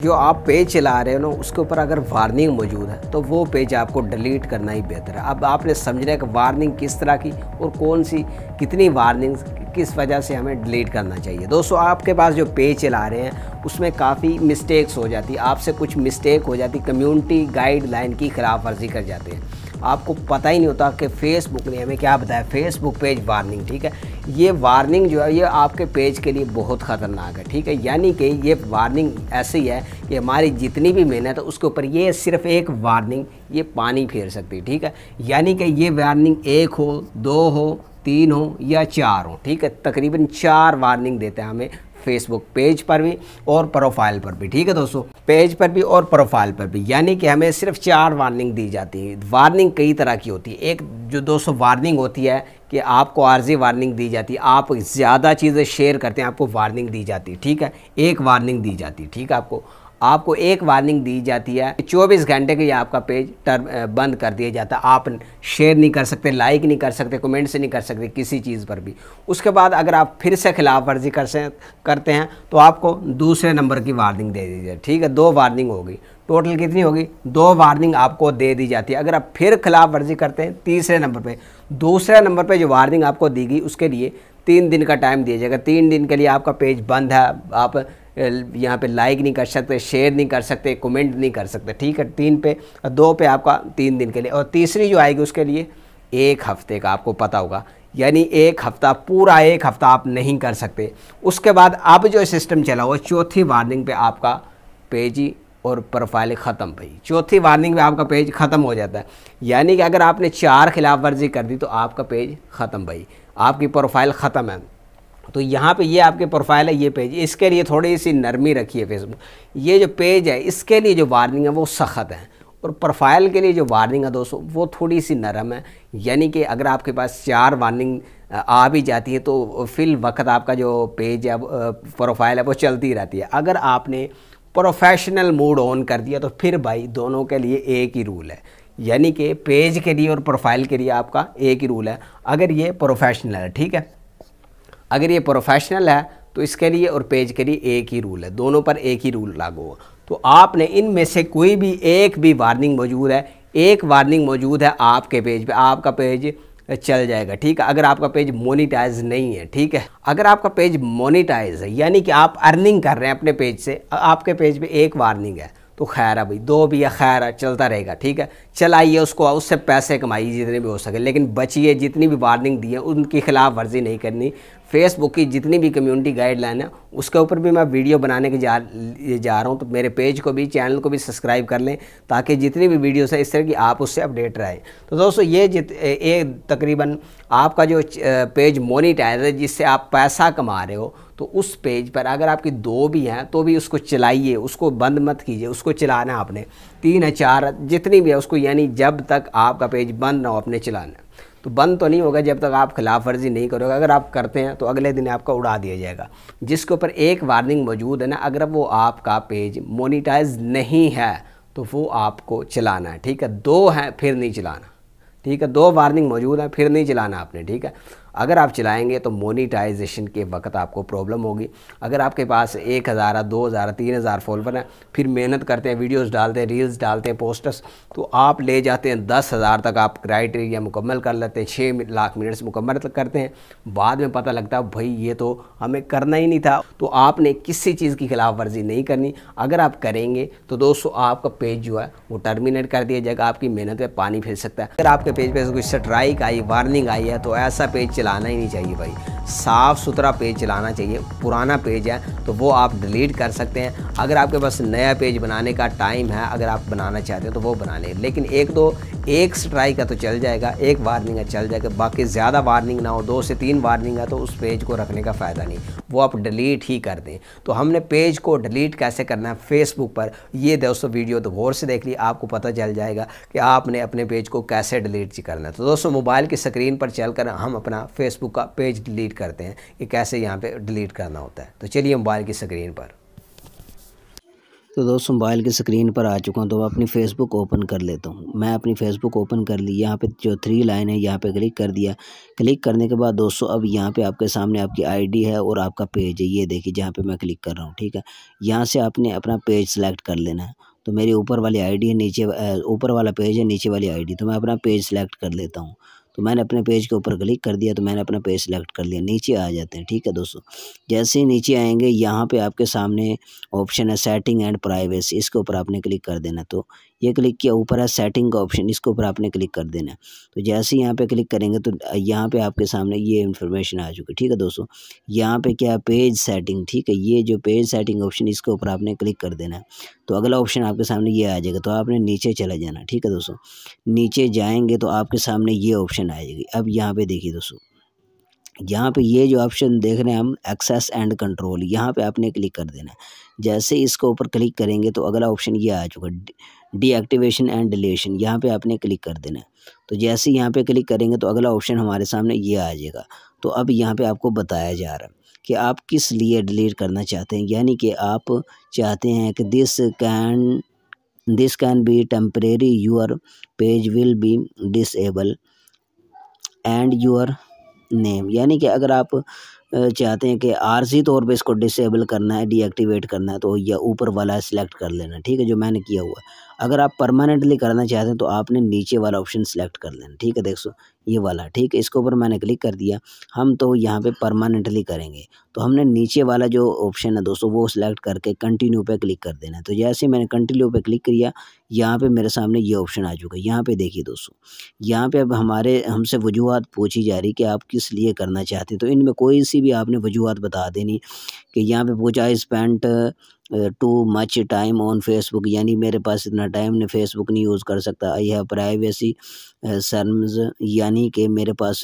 जो आप पेज चला रहे हो ना उसके ऊपर अगर वार्निंग मौजूद है तो वो पेज आपको डिलीट करना ही बेहतर है। अब आपने समझना है कि वार्निंग किस तरह की और कौन सी कितनी वार्निंग्स किस वजह से हमें डिलीट करना चाहिए। दोस्तों आपके पास जो पेज चला रहे हैं उसमें काफ़ी मिस्टेक्स हो जाती, आपसे कुछ मिस्टेक हो जाती, कम्युनिटी गाइडलाइन की खिलाफ वर्जी कर जाते हैं। आपको पता ही नहीं होता कि फेसबुक ने हमें क्या बताया, फेसबुक पेज वार्निंग, ठीक है। ये वार्निंग जो है ये आपके पेज के लिए बहुत ख़तरनाक है, ठीक है। यानी कि ये वार्निंग ऐसी है कि हमारी जितनी भी मेहनत है उसके ऊपर ये सिर्फ एक वार्निंग ये पानी फेर सकती है, ठीक है। यानी कि ये वार्निंग 1 हो, 2 हो, 3 हो या 4 हो, ठीक है। तकरीबन 4 वार्निंग देते हैं हमें फेसबुक पेज पर भी और प्रोफाइल पर भी, ठीक है दोस्तों। पेज पर भी और प्रोफाइल पर भी, यानी कि हमें सिर्फ 4 वार्निंग दी जाती है। वार्निंग कई तरह की होती है। एक जो दोस्तों वार्निंग होती है कि आपको आर्जी वार्निंग दी जाती है, आप ज़्यादा चीज़ें शेयर करते हैं आपको वार्निंग दी जाती है, ठीक है। एक वार्निंग दी जाती है, ठीक है। आपको एक वार्निंग दी जाती है 24 घंटे के लिए आपका पेज बंद कर दिया जाता है। आप शेयर नहीं कर सकते, लाइक नहीं कर सकते, कमेंट से नहीं कर सकते किसी चीज़ पर भी। उसके बाद अगर आप फिर से खिलाफ वर्जी करते हैं तो आपको दूसरे नंबर की वार्निंग दे दी जाए, ठीक है। 2 वार्निंग होगी, टोटल कितनी होगी? 2 वार्निंग आपको दे दी जाती है। अगर आप फिर खिलाफ वर्जी करते हैं तीसरे नंबर पे, दूसरे नंबर पे जो वार्निंग आपको दी गई उसके लिए 3 दिन का टाइम दिया जाएगा। 3 दिन के लिए आपका पेज बंद है, आप यहाँ पे लाइक नहीं कर सकते, शेयर नहीं कर सकते, कमेंट नहीं कर सकते, ठीक है। 3 पे, 2 पे आपका 3 दिन के लिए, और तीसरी जो आएगी उसके लिए 1 हफ्ते का, आपको पता होगा। यानी 1 हफ्ता, पूरा 1 हफ्ता आप नहीं कर सकते। उसके बाद अब जो सिस्टम चला हुआ, चौथी वार्निंग पे आपका पेज ही और प्रोफाइल ख़त्म भाई। चौथी वार्निंग में आपका पेज ख़त्म हो जाता है। यानी कि अगर आपने 4 खिलाफ वर्जी कर दी तो आपका पेज ख़त्म भाई, आपकी प्रोफाइल ख़त्म है। तो यहाँ पे ये आपके प्रोफाइल है, ये पेज, इसके लिए थोड़ी सी नरमी रखी है फेसबुक। ये जो पेज है इसके लिए जो वार्निंग है वो सख्त है, और प्रोफाइल के लिए जो वार्निंग है दोस्तों वो थोड़ी सी नरम है। यानी कि अगर आपके पास 4 वार्निंग आ भी जाती है तो फिल वक्त आपका जो पेज है प्रोफाइल है वो चलती रहती है। अगर आपने प्रोफेशनल मोड ऑन कर दिया तो फिर भाई दोनों के लिए एक ही रूल है। यानी कि पेज के लिए और प्रोफाइल के लिए आपका एक ही रूल है, अगर ये प्रोफेशनल है, ठीक है। अगर ये प्रोफेशनल है तो इसके लिए और पेज के लिए एक ही रूल है, दोनों पर एक ही रूल लागू हो। तो आपने इनमें से कोई भी एक भी वार्निंग मौजूद है, एक वार्निंग मौजूद है आपके पेज पे, आपका पेज चल जाएगा, ठीक है। अगर आपका पेज मोनेटाइज नहीं है, ठीक है। अगर आपका पेज मोनेटाइज है यानी कि आप अर्निंग कर रहे हैं अपने पेज से, आपके पेज पे एक वार्निंग है तो खैर है भाई, 2 भी या खैर है, चलता रहेगा, ठीक है। चलाइए उसको, उससे पैसे कमाइए जितने भी हो सके, लेकिन बचिए जितनी भी वार्निंग दी है उनकी खिलाफ वर्जी नहीं करनी। फेसबुक की जितनी भी कम्युनिटी गाइडलाइन है उसके ऊपर भी मैं वीडियो बनाने के जा रहा हूँ। तो मेरे पेज को भी, चैनल को भी सब्सक्राइब कर लें ताकि जितनी भी वीडियोस है इस तरह की आप उससे अपडेट रहे। तो दोस्तों ये तकरीबन आपका जो पेज मोनेटाइज है जिससे आप पैसा कमा रहे हो, तो उस पेज पर अगर आपकी 2 भी हैं तो भी उसको चलाइए, उसको बंद मत कीजिए। उसको चलाना आपने 3 है, 4 जितनी भी है उसको, यानी जब तक आपका पेज बंद ना हो आपने चलाना। तो बंद तो नहीं होगा जब तक आप खिलाफ वर्जी नहीं करोगे। अगर आप करते हैं तो अगले दिन आपका उड़ा दिया जाएगा। जिसके ऊपर एक वार्निंग मौजूद है ना, अगर वो आपका पेज मोनेटाइज नहीं है तो वो आपको चलाना है, ठीक है। 2 हैं फिर नहीं चलाना, ठीक है। 2 वार्निंग मौजूद है फिर नहीं चलाना आपने, ठीक है। अगर आप चलाएंगे तो मोनेटाइजेशन के वक्त आपको प्रॉब्लम होगी। अगर आपके पास 1000, 2000, 3000 फॉलोवर हैं, फिर मेहनत करते हैं, वीडियोस डालते हैं, रील्स डालते हैं, पोस्टर्स, तो आप ले जाते हैं 10,000 तक, आप क्राइटेरिया मुकम्मल कर लेते हैं, 6 लाख मिनट्स मुकम्मल करते हैं। बाद में पता लगता है भाई ये तो हमें करना ही नहीं था। तो आपने किसी चीज़ की खिलाफ वर्जी नहीं करनी। अगर आप करेंगे तो दोस्तों आपका पेज जो है वो टर्मिनेट कर दिया जाएगा, आपकी मेहनत पे पानी फिर सकता है। अगर आपके पेज पे कोई स्ट्राइक आई, वार्निंग आई है तो ऐसा पेज चलाना ही नहीं चाहिए भाई। साफ़ सुथरा पेज चलाना चाहिए। पुराना पेज है तो वो आप डिलीट कर सकते हैं। अगर आपके पास नया पेज बनाने का टाइम है, अगर आप बनाना चाहते हो तो वो बना लें, लेकिन एक स्ट्राइक है तो चल जाएगा, एक वार्निंग है चल जाएगा। बाकी ज़्यादा वार्निंग ना हो, 2 से 3 वार्निंग है तो उस पेज को रखने का फ़ायदा नहीं, वो आप डिलीट ही कर दें। तो हमने पेज को डिलीट कैसे करना है फेसबुक पर, ये दोस्तों वीडियो तो गौर से देख ली, आपको पता चल जाएगा कि आपने अपने पेज को कैसे डिलीट करना है। तो दोस्तों मोबाइल की स्क्रीन पर चलकर हम अपना फेसबुक का पेज डिलीट करते हैं कि कैसे यहाँ पे डिलीट करना होता है। तो चलिए मोबाइल की स्क्रीन पर। तो दोस्तों मोबाइल की स्क्रीन पर आ चुका हूँ। तो अपनी फ़ेसबुक ओपन कर लेता हूँ। मैं अपनी फ़ेसबुक ओपन कर ली। यहाँ पे जो 3 लाइन है यहाँ पे क्लिक कर दिया। क्लिक करने के बाद दोस्तों अब यहाँ पे आपके सामने आपकी आईडी है और आपका पेज है। ये देखिए जहाँ पे मैं क्लिक कर रहा हूँ, ठीक है। यहाँ से आपने अपना पेज सेलेक्ट कर लेना है। तो मेरी ऊपर वाली आईडी है, नीचे ऊपर वाला पेज है, नीचे वाली आईडी। तो मैं अपना पेज सेलेक्ट कर लेता हूँ। तो मैंने अपने पेज के ऊपर क्लिक कर दिया, तो मैंने अपना पेज सेलेक्ट कर लिया। नीचे आ जाते हैं, ठीक है दोस्तों। जैसे ही नीचे आएंगे यहाँ पे आपके सामने ऑप्शन है सेटिंग एंड प्राइवेसी, इसके ऊपर आपने क्लिक कर देना। तो ये क्लिक किया, ऊपर है सेटिंग का ऑप्शन, इसके ऊपर आपने क्लिक कर देना। तो जैसे ही यहाँ पे क्लिक करेंगे तो यहाँ पे आपके सामने ये इन्फॉर्मेशन आ चुकी है, ठीक है दोस्तों। यहाँ पे क्या है, पेज सेटिंग, ठीक है। ये जो पेज सेटिंग ऑप्शन, इसके ऊपर आपने क्लिक कर देना है। तो अगला ऑप्शन आपके सामने ये आ जाएगा। तो आपने नीचे चला जाना, ठीक है दोस्तों। नीचे जाएंगे तो आपके सामने ये ऑप्शन आएगी। अब यहाँ पे देखिए दोस्तों, यहाँ पे ये जो ऑप्शन देख रहे हैं हम, एक्सेस एंड कंट्रोल, यहाँ पे आपने क्लिक कर देना है। जैसे इसके ऊपर क्लिक करेंगे तो अगला ऑप्शन ये आ चुका है, डीएक्टिवेशन एंड डिलीशन, यहाँ पे आपने क्लिक कर देना है। तो जैसे यहाँ पे क्लिक करेंगे तो अगला ऑप्शन हमारे सामने ये आ जाएगा। तो अब यहाँ पे आपको बताया जा रहा है कि आप किस लिए डिलीट करना चाहते हैं। यानी कि आप चाहते हैं कि this can be temporary, your page will be disable and your name. यानी कि अगर आप चाहते हैं कि आरज़ी तौर पे इसको डिसेबल करना है, डीएक्टिवेट करना है, तो या ऊपर वाला सिलेक्ट कर लेना, ठीक है, जो मैंने किया हुआ है। अगर आप परमानेंटली करना चाहते हैं तो आपने नीचे वाला ऑप्शन सिलेक्ट कर लेना, ठीक है। देखो ये वाला, ठीक है, इसके ऊपर मैंने क्लिक कर दिया। हम तो यहाँ पे परमानेंटली करेंगे, तो हमने नीचे वाला जो ऑप्शन है दोस्तों वो सिलेक्ट करके कंटिन्यू पे क्लिक कर देना है। तो जैसे मैंने कंटिन्यू पे क्लिक किया, यहाँ पे मेरे सामने ये ऑप्शन आ चुका है। यहाँ पे देखिए दोस्तों, यहाँ पे अब हमसे वजूहत पूछी जा रही कि आप किस लिए करना चाहते हैं। तो इनमें कोई सी भी आपने वजूहत बता देनी। कि यहाँ पे पूछा है spent too much time on Facebook, यानी मेरे पास इतना टाइम नहीं, फेसबुक नहीं यूज़ कर सकता। आई हैव प्राइवेसी सर्म्स, यानी कि मेरे पास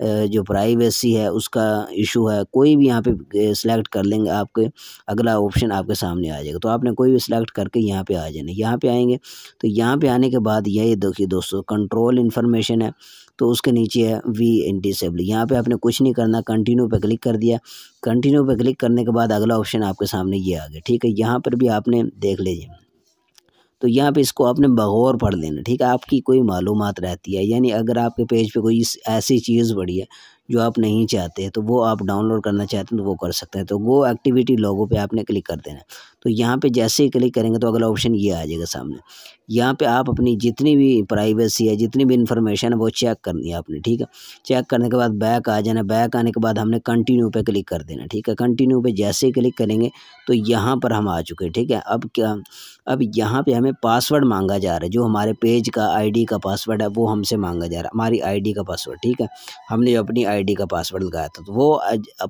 जो प्राइवेसी है उसका इशू है। कोई भी यहाँ पे सिलेक्ट कर लेंगे, आपके अगला ऑप्शन आपके सामने आ जाएगा। तो आपने कोई भी सिलेक्ट करके यहाँ पे आ जाना। यहाँ पे आएंगे तो यहाँ पे आने के बाद यही देखिए दोस्तों, कंट्रोल इन्फॉर्मेशन है, तो उसके नीचे है वी डिसेबल। यहाँ पे आपने कुछ नहीं करना, कंटिन्यू पे क्लिक कर दिया। कंटिन्यू पे क्लिक करने के बाद अगला ऑप्शन आपके सामने ये आ गया, ठीक है। यहाँ पर भी आपने देख लीजिए, तो यहाँ पे इसको आपने बगौर पढ़ लेना, ठीक है। आपकी कोई मालूमात रहती है, यानी अगर आपके पेज पे कोई ऐसी चीज़ पड़ी है जो आप नहीं चाहते तो वो आप डाउनलोड करना चाहते हैं तो वो कर सकते हैं। तो गो एक्टिविटी लोगो पे आपने क्लिक कर देना है। तो यहाँ पे जैसे ही क्लिक करेंगे तो अगला ऑप्शन ये आ जाएगा सामने। यहाँ पे आप अपनी जितनी भी प्राइवेसी है, जितनी भी इंफॉर्मेशन है वो चेक करनी है आपने, ठीक है। चेक करने के बाद बैक आ जाना। बैक आने के बाद हमने कंटिन्यू पे क्लिक कर देना, ठीक है। कंटिन्यू पे जैसे ही क्लिक करेंगे तो यहाँ पर हम आ चुके हैं, ठीक है। अब यहाँ पे हमें पासवर्ड मांगा जा रहा है, जो हमारे पेज का आईडी का पासवर्ड है वो हमसे मांगा जा रहा है, हमारी आईडी का पासवर्ड, ठीक है। हमने अपनी आईडी का पासवर्ड लगाया था, तो वो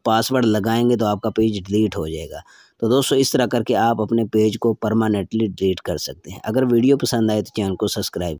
पासवर्ड लगाएंगे तो आपका पेज डिलीट हो जाएगा। तो दोस्तों इस तरह करके आप अपने पेज को परमानेंटली डिलीट कर सकते हैं। अगर वीडियो पसंद आए तो चैनल को सब्सक्राइब